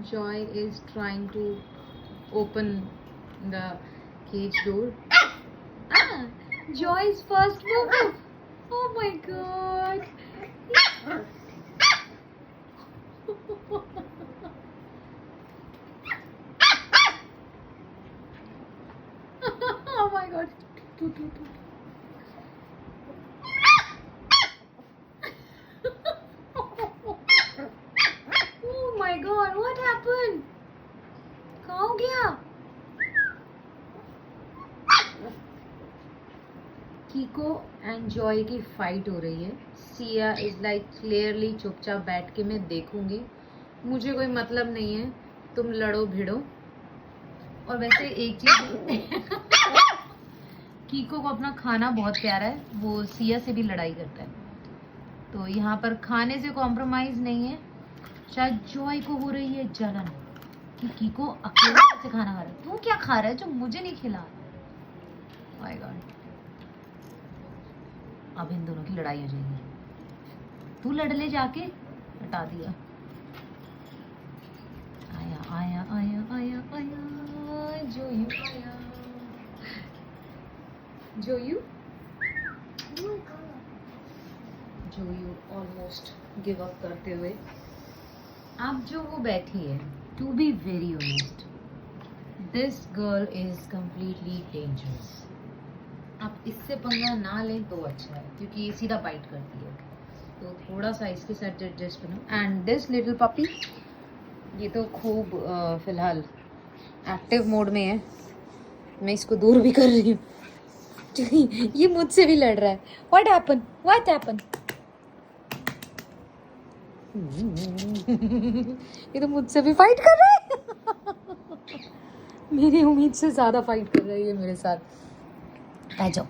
Joy is trying to open the cage door. Ah, Joy's first move. Oh my god. Oh my god. Oh my god, what happened? कहाँ हो गया? कीको and Joy की fight हो रही है. Siya is like clearly चुपचाप बैठ के मैं देखूंगी, मुझे कोई मतलब नहीं है, तुम लड़ो भिड़ो. और वैसे एक चीज कीको को अपना खाना बहुत प्यारा है, वो सिया से भी लड़ाई करता है, तो यहाँ पर खाने से कॉम्प्रोमाइज नहीं है. शायद जॉय को हो रही है जलन कि कीको अकेला कैसे खाना खा रहा है. तू क्या खा रहा है जो मुझे नहीं खिला? माय गॉड, अब इन दोनों की लड़ाई हो जाएगी. तू लड़ ले जाके. हटा दिया. आया आया आया आया आया जोयू आया. जोयू जोयू ऑलमोस्ट गिव अप करते हुए अब जो वो बैठी है. To be very honest, this girl is completely dangerous. आप इससे पंगा ना लें तो अच्छा है, क्योंकि ये सीधा बाइट करती है, तो थोड़ा सा इसके साथ एडजस्ट करो. एंड दिस लिटिल पपी, ये तो खूब फिलहाल एक्टिव मोड में है. मैं इसको दूर भी कर रही हूँ. ये मुझसे भी लड़ रहा है. What happen? What happen? ये तो मुझसे भी फाइट कर रहा है. मेरी उम्मीद से ज्यादा फाइट कर रही है मेरे साथ. बैठ जाओ,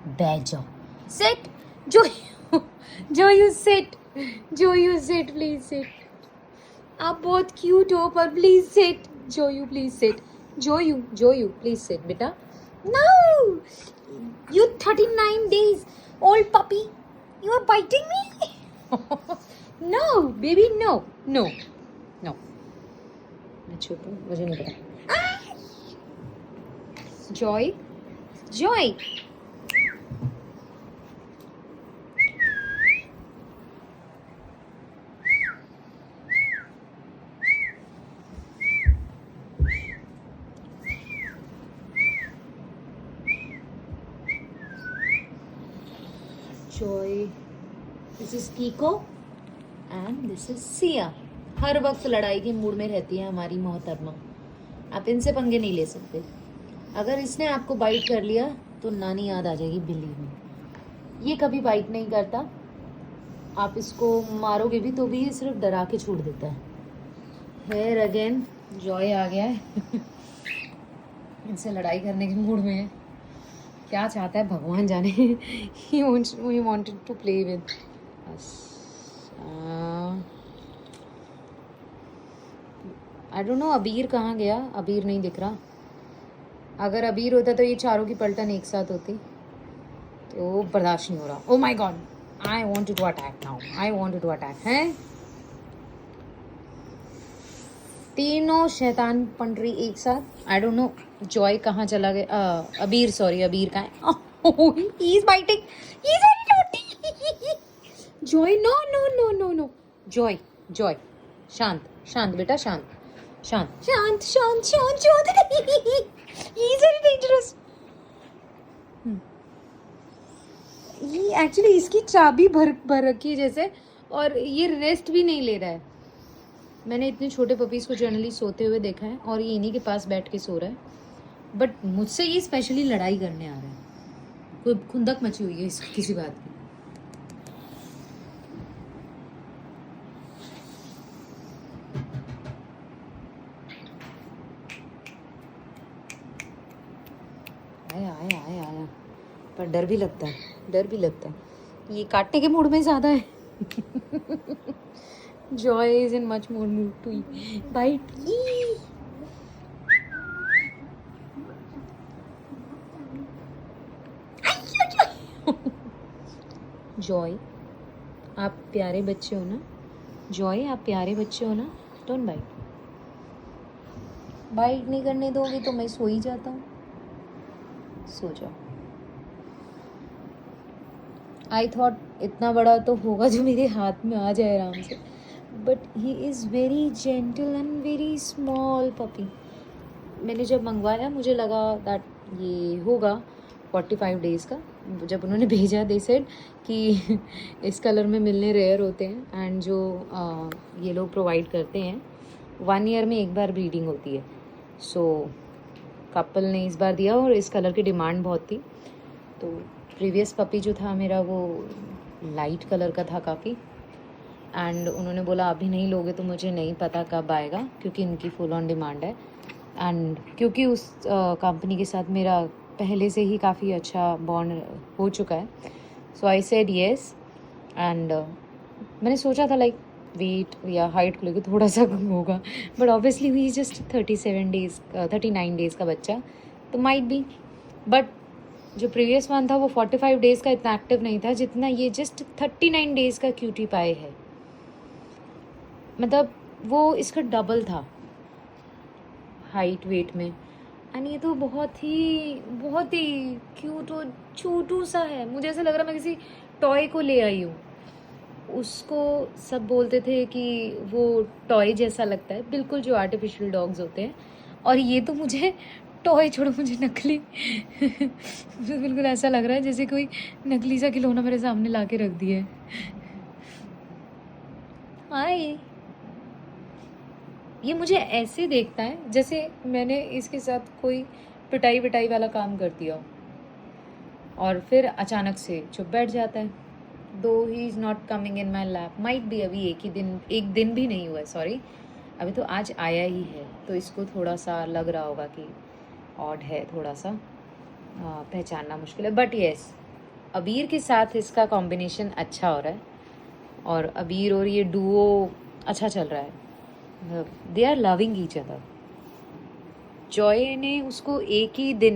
बैठ जाओ. सिट जो यू सिट, जो यू सिट, प्लीज सिट. आप बहुत क्यूट हो पर प्लीज सिट. जो यू प्लीज सिट. जो यू प्लीज सिट बेटा. No, you 39 days old puppy, you are biting me. No baby, no no no. मैं छोटू, मुझे नहीं पता. Joy Joy Joy. This is Kiko and this is Siya. हर वक्त लड़ाई के मूड में रहती है हमारी मोहतरमा. आप इनसे पंगे नहीं ले सकते. अगर इसने आपको बाइट कर लिया तो नानी याद आ जाएगी, बिलीव में. ये कभी बाइट नहीं करता. आप इसको मारोगे भी तो भी ये सिर्फ डरा के छोड़ देता है. हेयर अगेन जॉय आ गया है. इनसे लड़ाई करने के मूड में है. क्या चाहता है भगवान जाने. he wanted to play with us. I don't know अबीर कहाँ गया. अबीर नहीं दिख रहा. अगर अबीर होता तो ये चारों की पलटन एक साथ होती, तो बर्दाश्त नहीं हो रहा. Oh my god, I want to attack now. I want to attack. हैं तीनों शैतान पंडरी एक साथ. आई डोंट नो जॉय कहाँ चला गया. अबीर, सॉरी, अबीर कहाँ है? He is biting. He is very naughty. Joy no no no no no. Joy Joy शांत शांत बेटा, शांत शांत शांत शांत शांत शांत. He is very dangerous. ये एक्चुअली इसकी चाबी भर रखी है जैसे, और ये रेस्ट भी नहीं ले रहा है. मैंने इतने छोटे पपीज़ को जनरली सोते हुए देखा है, और ये इन्हीं के पास बैठ के सो रहा है. बट मुझसे ये स्पेशली लड़ाई करने आ रहा है. कोई खुंदक मची हुई है इसको किसी बात की. आया आया आया आया, पर डर भी लगता है, डर भी लगता है. ये काटने के मूड में ज़्यादा है. Joy is in much more mood to bite. Joy, आप प्यारे बच्चे हो ना. जॉय, आप प्यारे बच्चे हो ना. Don't bite. बाइट नहीं करने दोगे तो मैं सो ही जाता हूँ। सो जाओ। आई थॉट इतना बड़ा तो होगा जो मेरे हाथ में आ जाए आराम से, but he is very gentle and very small puppy. मैंने जब मंगवाया मुझे लगा दैट ये होगा 45 डेज़ का। जब उन्होंने भेजा दे सेड कि इस कलर में मिलने रेयर होते हैं, एंड जो ये लोग प्रोवाइड करते हैं 1 ईयर में एक बार ब्रीडिंग होती है। सो कपल ने इस बार दिया और इस कलर की डिमांड बहुत थी। तो प्रीवियस पपी जो था मेरा वो लाइट कलर का था काफ़ी, एंड उन्होंने बोला अभी नहीं लोगे तो मुझे नहीं पता कब आएगा, क्योंकि इनकी फुल ऑन डिमांड है। एंड क्योंकि उस कंपनी के साथ मेरा पहले से ही काफ़ी अच्छा बॉन्ड हो चुका है, सो आई सेड येस। एंड मैंने सोचा था लाइक वेट या हाइट को लेकर थोड़ा सा कम होगा, but obviously he just 39 days का बच्चा, तो माइट बी। बट जो प्रीवियस वन था वो 45 डेज़ का इतना एक्टिव नहीं था जितना ये जस्ट 39 डेज़ का क्यूटी पाई है। मतलब वो इसका डबल था हाइट वेट में, एंड ये तो बहुत ही क्यूट और छोटू सा है। मुझे ऐसा लग रहा मैं किसी टॉय को ले आई हूँ। उसको सब बोलते थे कि वो टॉय जैसा लगता है, बिल्कुल जो आर्टिफिशियल डॉग्स होते हैं, और ये तो मुझे टॉय छोड़ो मुझे नकली मुझे बिल्कुल ऐसा लग रहा है जैसे कोई नकली सा खिलौना मेरे सामने ला के रख दिया है। हाय, ये मुझे ऐसे देखता है जैसे मैंने इसके साथ कोई पिटाई वाला काम कर दिया हो, और फिर अचानक से चुप बैठ जाता है। दो he is not coming in my lap, might be अभी एक दिन भी नहीं हुआ है, सॉरी, अभी तो आज आया ही है, तो इसको थोड़ा सा लग रहा होगा कि ऑड है, थोड़ा सा पहचानना मुश्किल है। बट येस, अबीर के साथ इसका कॉम्बिनेशन अच्छा हो रहा है, और अबीर और ये डुओ अच्छा चल रहा है। They are loving each other. Joy ने उसको एक ही दिन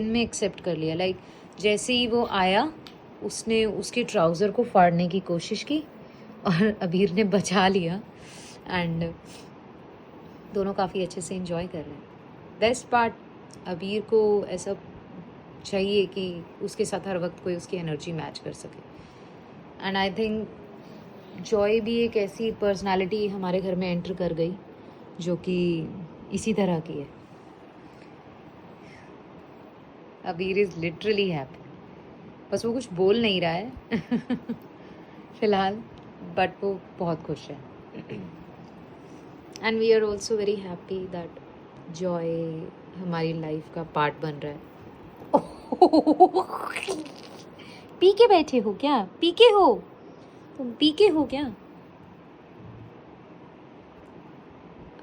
में एक्सेप्ट कर लिया। लाइक जैसे ही वो आया उसने उसके ट्राउज़र को फाड़ने की कोशिश की और अबीर ने बचा लिया, एंड दोनों काफ़ी अच्छे से एंजॉय कर रहे हैं। बेस्ट पार्ट, अबीर को ऐसा चाहिए कि उसके साथ हर वक्त कोई उसकी एनर्जी मैच कर सके, एंड आई थिंक जॉय भी एक ऐसी पर्सनालिटी हमारे घर में एंटर कर गई जो कि इसी तरह की है। अबीर इज़ लिटरली हैप्पी, बस वो कुछ बोल नहीं रहा है फिलहाल, बट वो बहुत खुश है। And we are also very happy that Joy हमारी लाइफ का पार्ट बन रहा है। पी के बैठे हो क्या? पी के हो तुम? पी के हो क्या?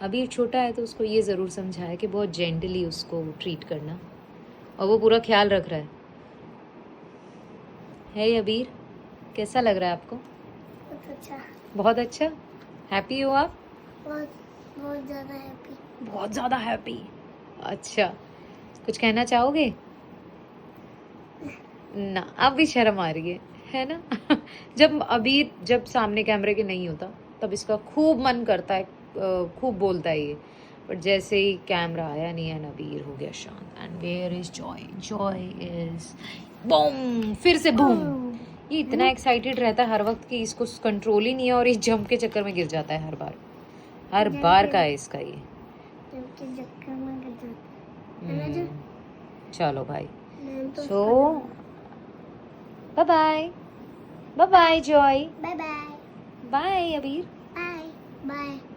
अभी छोटा है तो उसको ये ज़रूर समझाया कि बहुत जेंटली उसको ट्रीट करना, और वो पूरा ख्याल रख रहा है अबीर? कैसा लग रहा है आपको? बहुत अच्छा। हैप्पी हो आप? बहुत ज़्यादा हैप्पी। बहुत ज़्यादा हैप्पी। अच्छा, कुछ कहना चाहोगे? ना, अब भी शर्म आ रही है ना? जब सामने कैमरे के नहीं होता तब इसका खूब मन करता है, खूब बोलता है ये, बट जैसे ही कैमरा आया नहीं है, अबीर हो गया शांत। And where is Joy? Joy is boom, फिर से बूम। ये इतना एक्साइटेड रहता है हर वक्त कि इसको कंट्रोल ही नहीं है, और इस जंप के चक्कर में गिर जाता है हर बार का है इसका ये। चलो भाई, so bye bye Joy, bye bye bye Abir, bye bye.